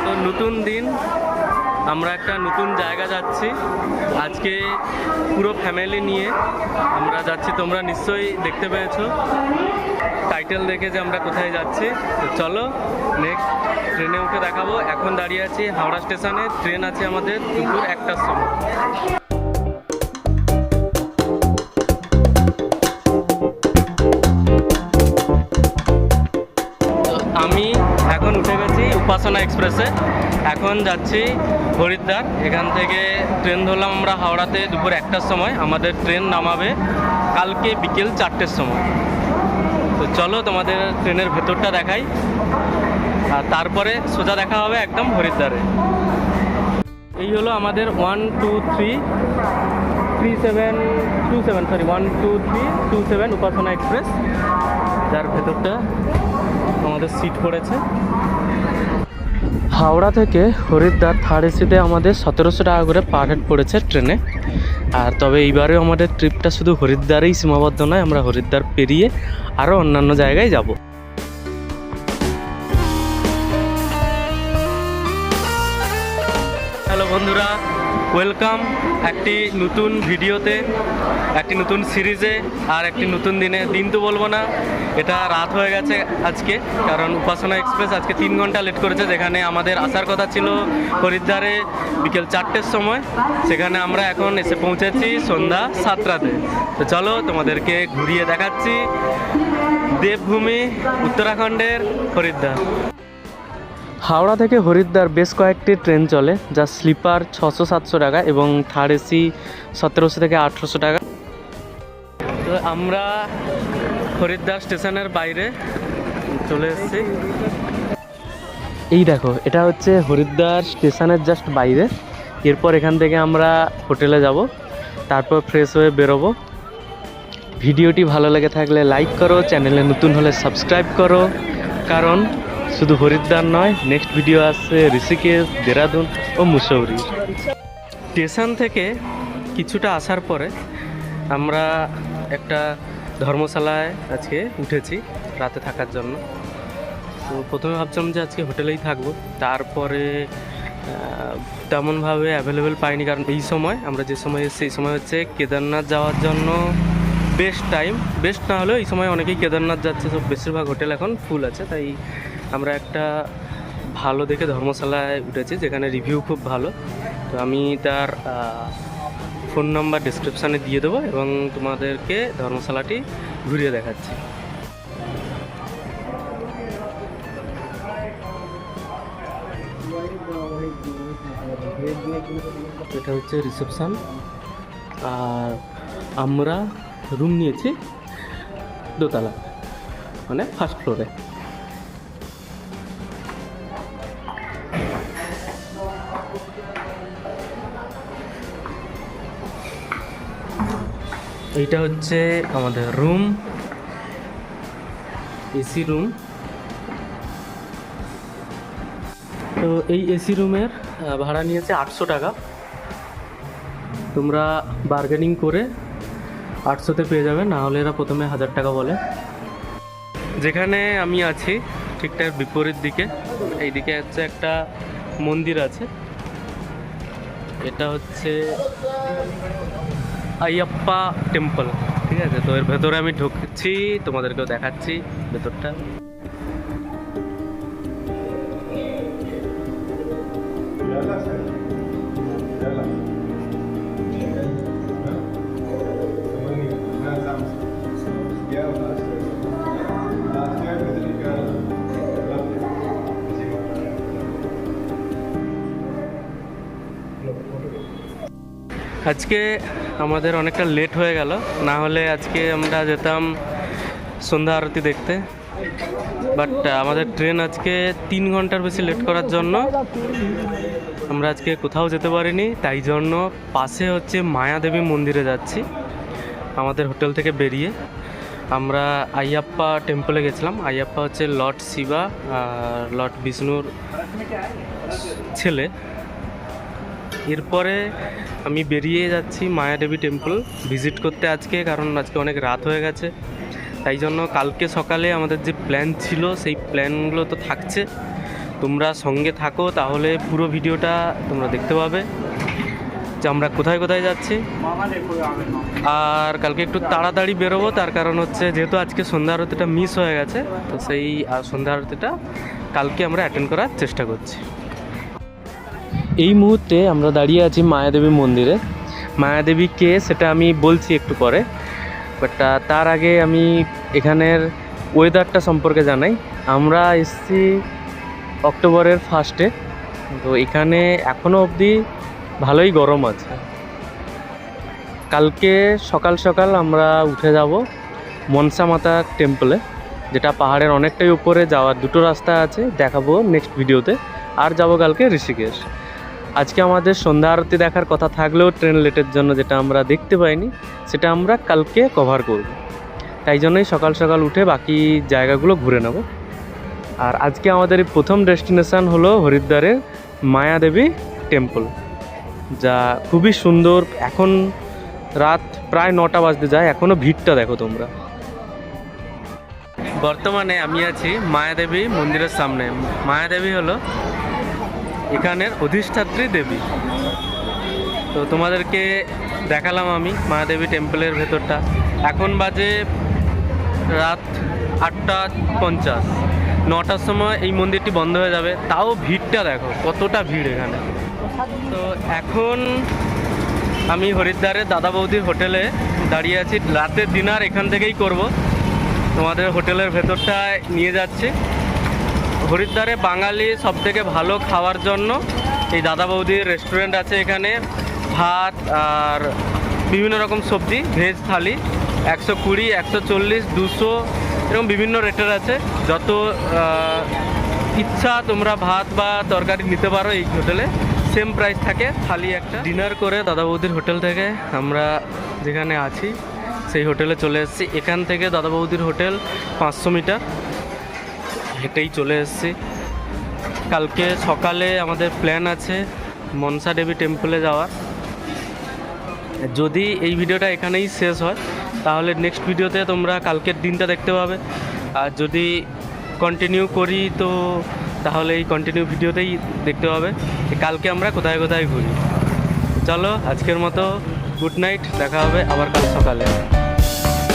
তো নতুন দিন, আমরা একটা নতুন জায়গা যাচ্ছি আজকে পুরো ফ্যামিলি নিয়ে আমরা যাচ্ছি। তোমরা নিশ্চয়ই দেখতে পেয়েছো টাইটেল দেখে যে আমরা কোথায় যাচ্ছি। তো চলো নেক্সট ট্রেনে উঠে দেখাবো। এখন দাঁড়িয়ে আছি হাওড়া স্টেশনে, ট্রেন আছে আমাদের দুপুর 1টার সময়। আমি এখন উঠে গেছি উপাসনা এক্সপ্রেসে, এখন যাচ্ছি হরিদ্বার। এখান থেকে ট্রেন ধরলাম আমরা হাওড়াতে দুপুর 1টার সময়। আমাদের ট্রেন নামাবে কালকে বিকেল 4টের সময়। তো চলো তোমাদের ট্রেনের ভেতরটা দেখাই, আর তারপরে সোজা দেখা হবে একদম হরিদ্বারে। এই হলো আমাদের 12327 উপাসনা এক্সপ্রেস, যার ভেতরটা আমাদের সিট পড়েছে। হাওড়া থেকে হরিদ্বার থার্ড এসিতে আমাদের 1700 টাকা করে পার হেড পড়েছে ট্রেনে। আর তবে এইবারেও আমাদের ট্রিপটা শুধু হরিদ্বারেই সীমাবদ্ধ নয়, আমরা হরিদ্বার পেরিয়ে আরও অন্যান্য জায়গায় যাব। হ্যালো বন্ধুরা, ওয়েলকাম একটি নতুন ভিডিওতে, একটি নতুন সিরিজে, আর একটি নতুন দিনে। দিন তো বলবো না, এটা রাত হয়ে গেছে আজকে, কারণ উপাসনা এক্সপ্রেস আজকে 3 ঘন্টা লেট করেছে। যেখানে আমাদের আসার কথা ছিল হরিদ্বারে বিকেল 4টের সময়, সেখানে আমরা এখন এসে পৌঁছেছি সন্ধ্যা 7টাতে। তো চলো তোমাদেরকে ঘুরিয়ে দেখাচ্ছি দেবভূমি উত্তরাখণ্ডের হরিদ্বার। হাওড়া থেকে হরিদ্বার বেশ কয়েকটি ট্রেন চলে, যা স্লিপার 600-700 টাকা এবং থার্ড এসি 1700 থেকে 1800 টাকা। তো আমরা হরিদ্বার স্টেশনের বাইরে চলে এসেছি। এই দেখো, এটা হচ্ছে হরিদ্বার স্টেশনের জাস্ট বাইরে। এরপর এখান থেকে আমরা হোটেলে যাব, তারপর ফ্রেশ হয়ে বেরোবো। ভিডিওটি ভালো লেগে থাকলে লাইক করো, চ্যানেলে নতুন হলে সাবস্ক্রাইব করো, কারণ শুধু হরিদ্বার নয়, নেক্সট ভিডিও আসছে ঋষিকেশ, দেরাদুন ও মুসৌরি। স্টেশন থেকে কিছুটা আসার পরে আমরা একটা ধর্মশালায় আজকে উঠেছি রাতে থাকার জন্য। তো প্রথমে ভাবছিলাম যে আজকে হোটেলেই থাকবো, তারপরে তেমনভাবে অ্যাভেলেবেল পাইনি, কারণ এই সময় আমরা যে সময় এসেছি এই সময় হচ্ছে কেদারনাথ যাওয়ার জন্য বেস্ট টাইম। বেস্ট না হলেও এই সময় অনেকেই কেদারনাথ যাচ্ছে, সব বেশিরভাগ হোটেল এখন ফুল আছে। তাই আমরা একটা ভালো দেখে ধর্মশালায় উঠেছি, যেখানে রিভিউ খুব ভালো। তো আমি তার ফোন নাম্বার ডিসক্রিপশানে দিয়ে দেবো এবং তোমাদেরকে ধর্মশালাটি ঘুরিয়ে দেখাচ্ছি। এটা হচ্ছে রিসেপশান, আর আমরা রুম নিয়েছি দোতলা, মানে ফার্স্ট ফ্লোরে। এইটা হচ্ছে আমাদের রুম, এসি রুম। তো এই এসি রুমের ভাড়া নিয়েছে 800 টাকা। তোমরা বার্গেনিং করে 800তে পেয়ে যাবে, না হলে এরা প্রথমে 1000 টাকা বলে। যেখানে আমি আছি ঠিক তার বিপরীত দিকে, এই দিকে হচ্ছে একটা মন্দির আছে। এটা হচ্ছে আইয়াপ্পা টেম্পল, ঠিক আছে। তো এর ভেতরে আমি ঢুকছি, তোমাদেরকেও দেখাচ্ছি ভেতরটা। আজকে আমাদের অনেকটা লেট হয়ে গেল, না হলে আজকে আমরা যেতাম সন্ধ্যা আরতি দেখতে। বাট আমাদের ট্রেন আজকে 3 ঘন্টার বেশি লেট করার জন্য আমরা আজকে কোথাও যেতে পারিনি। তাই জন্য পাশে হচ্ছে মায়াদেবী মন্দিরে যাচ্ছি। আমাদের হোটেল থেকে বেরিয়ে আমরা আইয়াপ্পা টেম্পলে গেছিলাম। আইয়াপ্পা হচ্ছে লর্ড শিবা আর লর্ড বিষ্ণুর ছেলে। এরপরে আমি বেরিয়ে যাচ্ছি মায়াদেবী টেম্পল ভিজিট করতে আজকে, কারণ আজকে অনেক রাত হয়ে গেছে। তাই জন্য কালকে সকালে আমাদের যে প্ল্যান ছিল সেই প্ল্যানগুলো তো থাকছে, তোমরা সঙ্গে থাকো, তাহলে পুরো ভিডিওটা তোমরা দেখতে পাবে যে আমরা কোথায় কোথায় যাচ্ছি। আর কালকে একটু তাড়াতাড়ি বেরোবো, তার কারণ হচ্ছে যেহেতু আজকে সন্ধ্যা আরতিটা মিস হয়ে গেছে, তো সেই সন্ধ্যা আরতিটা কালকে আমরা অ্যাটেন্ড করার চেষ্টা করছি। এই মুহূর্তে আমরা দাঁড়িয়ে আছি মায়াদেবী মন্দিরে। মায়াদেবী কে সেটা আমি বলছি একটু পরে, বাট তার আগে আমি এখানের ওয়েদারটা সম্পর্কে জানাই। আমরা এসেছি অক্টোবরের ফার্স্টে, তো এখানে এখনও অবধি ভালোই গরম আছে। কালকে সকাল সকাল আমরা উঠে যাব মনসা মাতা টেম্পলে, যেটা পাহাড়ের অনেকটাই উপরে যাওয়ার দুটো রাস্তা আছে, দেখাবো নেক্সট ভিডিওতে। আর যাব কালকে ঋষিকেশ। আজকে আমাদের সন্ধ্যা আরতি দেখার কথা থাকলেও ট্রেন লেটের জন্য যেটা আমরা দেখতে পাইনি, সেটা আমরা কালকে কভার করব। তাই জন্যই সকাল সকাল উঠে বাকি জায়গাগুলো ঘুরে নেব। আর আজকে আমাদের প্রথম ডেস্টিনেশান হলো হরিদ্বারের মায়াদেবী টেম্পল, যা খুবই সুন্দর। এখন রাত প্রায় 9টা বাজতে যায়, এখনও ভিড়টা দেখো তোমরা। বর্তমানে আমি আছি মায়াদেবী মন্দিরের সামনে। মায়াদেবী হলো এখানের অধিষ্ঠাত্রী দেবী। তো তোমাদেরকে দেখালাম আমি মায়াদেবী টেম্পলের ভেতরটা। এখন বাজে রাত 8:50। 9টার সময় এই মন্দিরটি বন্ধ হয়ে যাবে, তাও ভিড়টা দেখো কতটা ভিড় এখানে। তো এখন আমি হরিদ্বারের দাদা বৌদির হোটেলে দাঁড়িয়ে আছি। রাতের ডিনার এখান থেকেই করব, তোমাদের হোটেলের ভেতরটায় নিয়ে যাচ্ছি। হরিদ্বারে বাঙালি সবথেকে ভালো খাওয়ার জন্য এই দাদা বৌদির রেস্টুরেন্ট আছে। এখানে ভাত আর বিভিন্ন রকম সবজি, ভেজ থালি 120, 140, 200 এরকম বিভিন্ন রেটের আছে। যত ইচ্ছা তোমরা ভাত বা তরকারি নিতে পারো এই হোটেলে, সেম প্রাইস থাকে থালি একটা। ডিনার করে দাদা বৌদির হোটেল থেকে আমরা যেখানে আছি সেই হোটেলে চলে এসেছি। এখান থেকে দাদা বৌদির হোটেল 500 মিটার, হেঁটেই চলে এসেছি। কালকে সকালে আমাদের প্ল্যান আছে মনসা দেবী টেম্পলে যাওয়ার। যদি এই ভিডিওটা এখানেই শেষ হয়, তাহলে নেক্সট ভিডিওতে তোমরা কালকের দিনটা দেখতে পাবে। আর যদি কন্টিনিউ করি, তো তাহলে এই কন্টিনিউ ভিডিওতেই দেখতে পাবে কালকে আমরা কোথায় কোথায় ঘুরি। চলো আজকের মতো গুড নাইট, দেখা হবে আবার কাল সকালে।